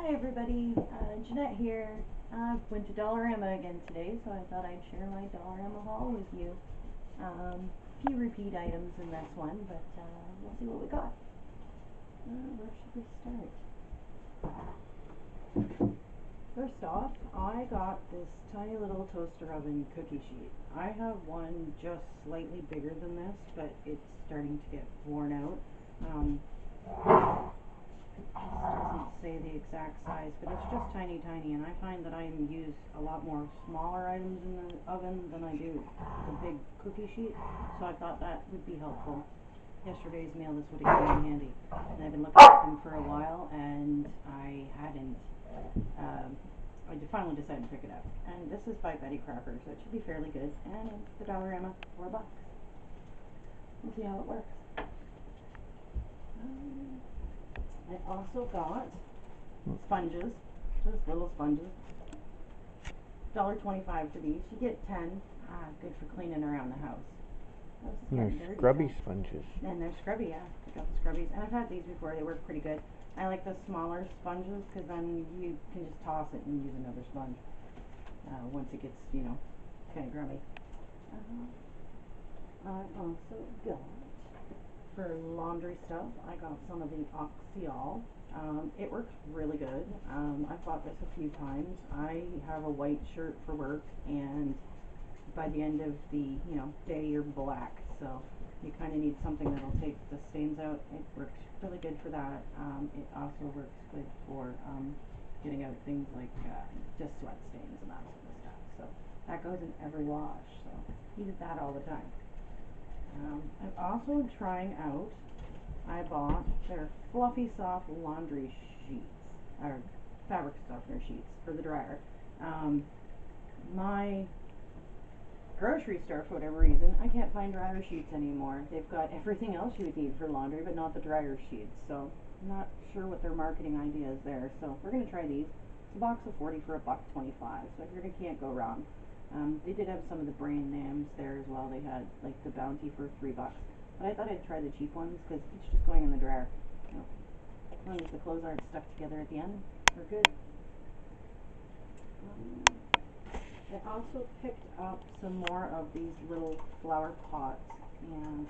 Hi everybody, Jeanette here. I went to Dollarama again today, so I thought I'd share my Dollarama haul with you. Few repeat items in this one, but we'll see what we got. Where should we start? First off, I got this tiny little toaster oven cookie sheet. I have one just slightly bigger than this, but it's starting to get worn out. Doesn't say the exact size, but it's just tiny, and I find that I use a lot more smaller items in the oven than I do the big cookie sheet, so I thought that would be helpful. Yesterday's meal, this would have come in handy, and I've been looking at them for a while, and I hadn't, I finally decided to pick it up, and this is by Betty Crocker, so it should be fairly good, and it's the Dollarama, $4. We'll see how it works. I also got sponges, just little sponges. $1.25 for these. You get 10. Good for cleaning around the house. They're scrubby sponges. And they're scrubby, yeah. I got the scrubbies. And I've had these before. They work pretty good. I like the smaller sponges because then you can just toss it and use another sponge once it gets, kind of grubby. I also got, for laundry stuff, I got some of the Oxyol. It works really good. I've bought this a few times. I have a white shirt for work, and by the end of the day you're black, so you kind of need something that'll take the stains out. It works really good for that. It also works good for getting out things like just sweat stains and that sort of stuff. So that goes in every wash, so use that all the time. I'm also trying out, I bought their fluffy soft laundry sheets, or fabric softener sheets for the dryer. My grocery store, for whatever reason, I can't find dryer sheets anymore. They've got everything else you would need for laundry, but not the dryer sheets, so I'm not sure what their marketing idea is there. So we're going to try these. It's a box of 40 for $1.25, so I figured I can't go wrong. They did have some of the brand names there as well. They had like the Bounty for $3, but I thought I'd try the cheap ones because it's just going in the dryer. As long as the clothes aren't stuck together at the end, we're good. I also picked up some more of these little flower pots, and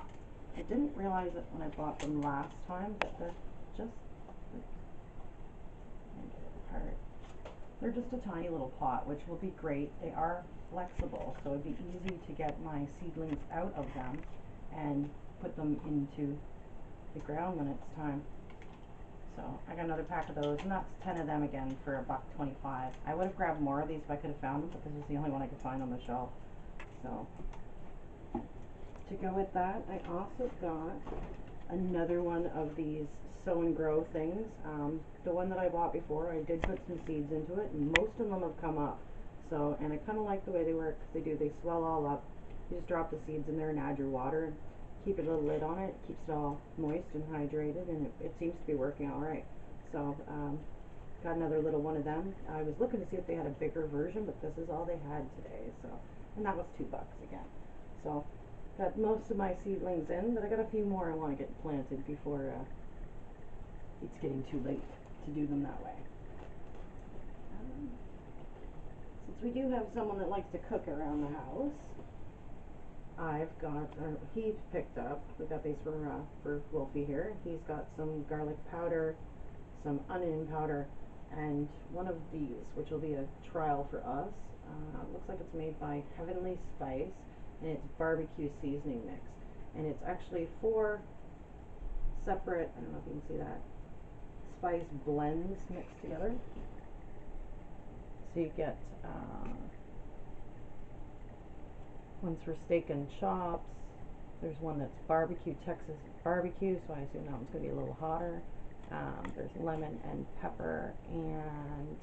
I didn't realize it when I bought them last time, but they're just apart. They're just a tiny little pot, which will be great. They are flexible, so it'd be easy to get my seedlings out of them and put them into the ground when it's time. So I got another pack of those, and that's 10 of them again for $1.25. I would have grabbed more of these if I could have found them, but this was the only one I could find on the shelf. So to go with that, I also got another one of these sow and grow things. The one that I bought before, I did put some seeds into it, and most of them have come up. So, and I kind of like the way they work because they swell all up. You just drop the seeds in there and add your water and keep a little lid on it. Keeps it all moist and hydrated, and it seems to be working all right. So, got another little one of them. I was looking to see if they had a bigger version, but this is all they had today. So, and that was $2 again. So, got most of my seedlings in, but I got a few more I want to get planted before it's getting too late to do them that way. Since we do have someone that likes to cook around the house, I've got, he's picked up, we got these for Wolfie here. He's got some garlic powder, some onion powder, and one of these, which will be a trial for us. Looks like it's made by Heavenly Spice, and it's barbecue seasoning mix. And it's actually 4 separate, I don't know if you can see that, spice blends mixed together. So you get one's for steak and chops. There's one that's barbecue, Texas barbecue, so I assume that one's going to be a little hotter. There's lemon and pepper, and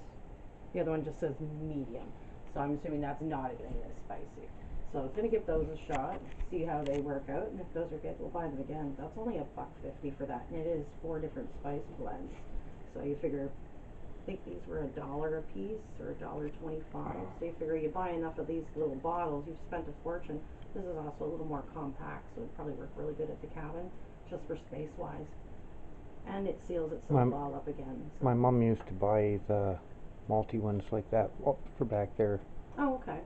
the other one just says medium. So I'm assuming that's not even as spicy. So I'm going to give those a shot, see how they work out, and if those are good, we'll buy them again. That's only $1.50 for that, and it is 4 different spice blends. So you figure, I think these were $1 a piece, or $1.25. So you figure you buy enough of these little bottles, you've spent a fortune. This is also a little more compact, so it'd probably work really good at the cabin, just for space-wise. and it seals itself My- all up again. So. My mom used to buy the multi ones like that for back there. Oh, okay.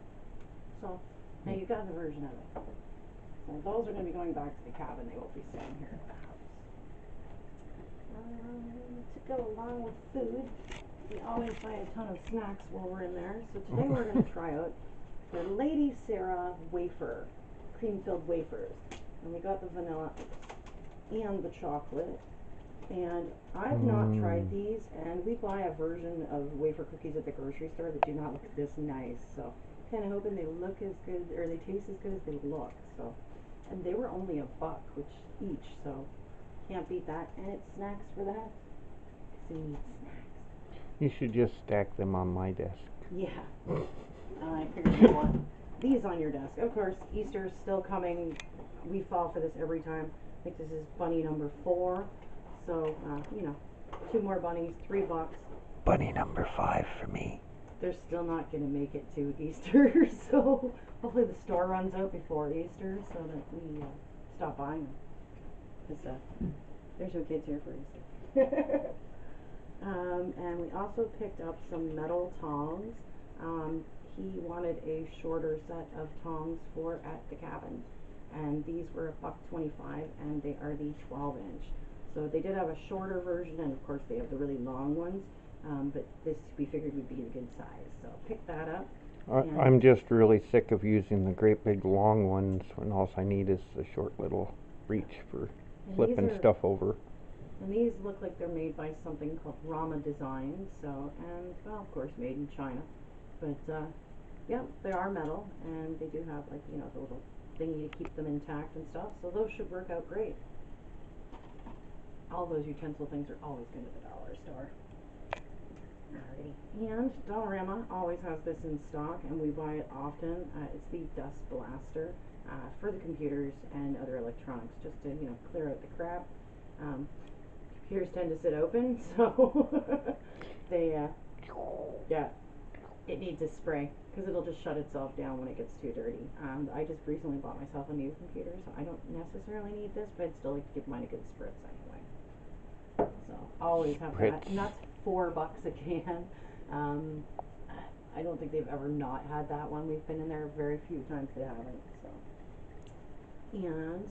So now you got the version of it. So those are going to be going back to the cabin. They won't be staying here at the house. To go along with food, we always buy a ton of snacks while we're in there. So today we're going to try out the Lady Sarah wafer, cream-filled wafers. And we got the vanilla and the chocolate. And I've not tried these, and we buy a version of wafer cookies at the grocery store that do not look this nice. So kind of hoping they look as good, or they taste as good as they look. So, and they were only $1 each, so can't beat that. And it's snacks for that. 'Cause we need snacks. You should just stack them on my desk. Yeah. I figured you want these on your desk. Of course, Easter's still coming. We fall for this every time. I think this is bunny number 4. So, you know, 2 more bunnies, $3. Bunny number 5 for me. They're still not going to make it to Easter, so hopefully the store runs out before Easter so that we stop buying them. Because there's no kids here for Easter. And we also picked up some metal tongs. He wanted a shorter set of tongs for at the cabin. And these were $1.25, and they are the 12-inch. So they did have a shorter version, and of course they have the really long ones, but this we figured would be a good size. So pick that up. I'm just really sick of using the great big long ones when all I need is the short little reach for flipping stuff over. And these look like they're made by something called Rama Designs, so, and well, of course made in China. But yeah, they are metal, and they do have, like, you know, the little thingy to keep them intact and stuff, so those should work out great. All those utensil things are always good at the dollar store. Alrighty. And Dollarama always has this in stock, and we buy it often. It's the dust blaster for the computers and other electronics, just to, you know, clear out the crap. Computers tend to sit open, so they, yeah, it needs a spray, because it'll just shut itself down when it gets too dirty. I just recently bought myself a new computer, so I don't necessarily need this, but I'd still like to give mine a good spritz anyway. So always have that, and that's $4 a can. I don't think they've ever not had that one. We've been in there very few times they haven't. So, and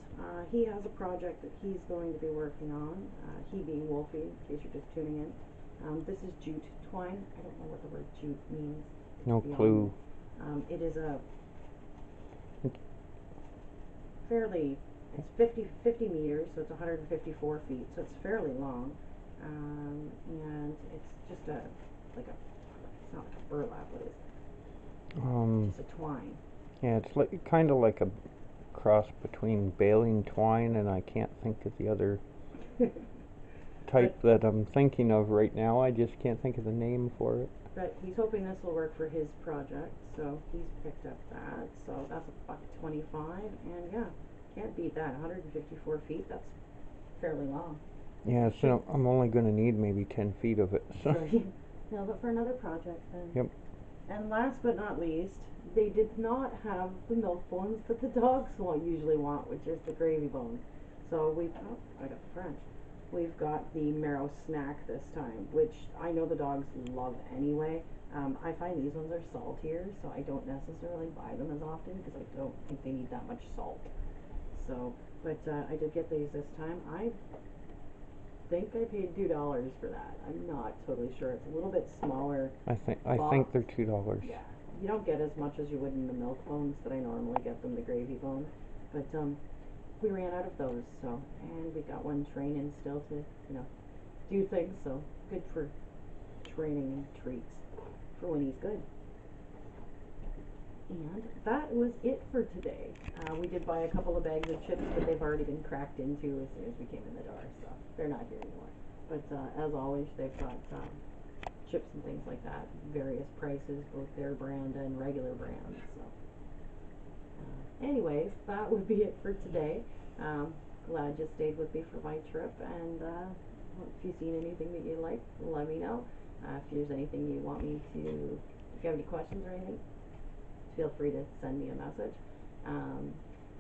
he has a project that he's going to be working on. He being Wolfie, in case you're just tuning in. This is Jute twine. I don't know what the word Jute means. No clue. It is a fairly. It's 50 meters, so it's 154 feet, so it's fairly long, and it's just it's not like a burlap, what is it? It's just a twine. Yeah, it's like kind of like a cross between baling twine, and I can't think of the other type that I'm thinking of right now. I just can't think of the name for it. But he's hoping this will work for his project, so he's picked up that, so that's $1.25, and yeah. Can't beat that. 154 feet, that's fairly long. Yeah, so I'm only going to need maybe 10 feet of it. So. No, but for another project then. Yep. And last but not least, they did not have the milk bones that the dogs usually want, which is the gravy bones. So I got the French. We've got the marrow snack this time, which I know the dogs love anyway. I find these ones are saltier, so I don't necessarily buy them as often because I don't think they need that much salt. So, but I did get these this time. I think I paid $2 for that. I'm not totally sure. It's a little bit smaller. I think they're $2. Yeah, you don't get as much as you would in the milk bones that I normally get them, the gravy bones. But we ran out of those, so, and we got one training still to, you know, do things. So good for training treats for when he's good. And that was it for today. We did buy a couple of bags of chips, but they've already been cracked into as soon as we came in the door, so they're not here anymore. But as always, they've got chips and things like that, various prices, both their brand and regular brands. So, anyways, that would be it for today. Glad you stayed with me for my trip, and if you've seen anything that you like, let me know. If there's anything you want me to, if you have any questions or anything, feel free to send me a message.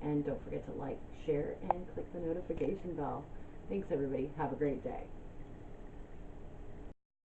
And don't forget to like, share, and click the notification bell. Thanks, everybody. Have a great day.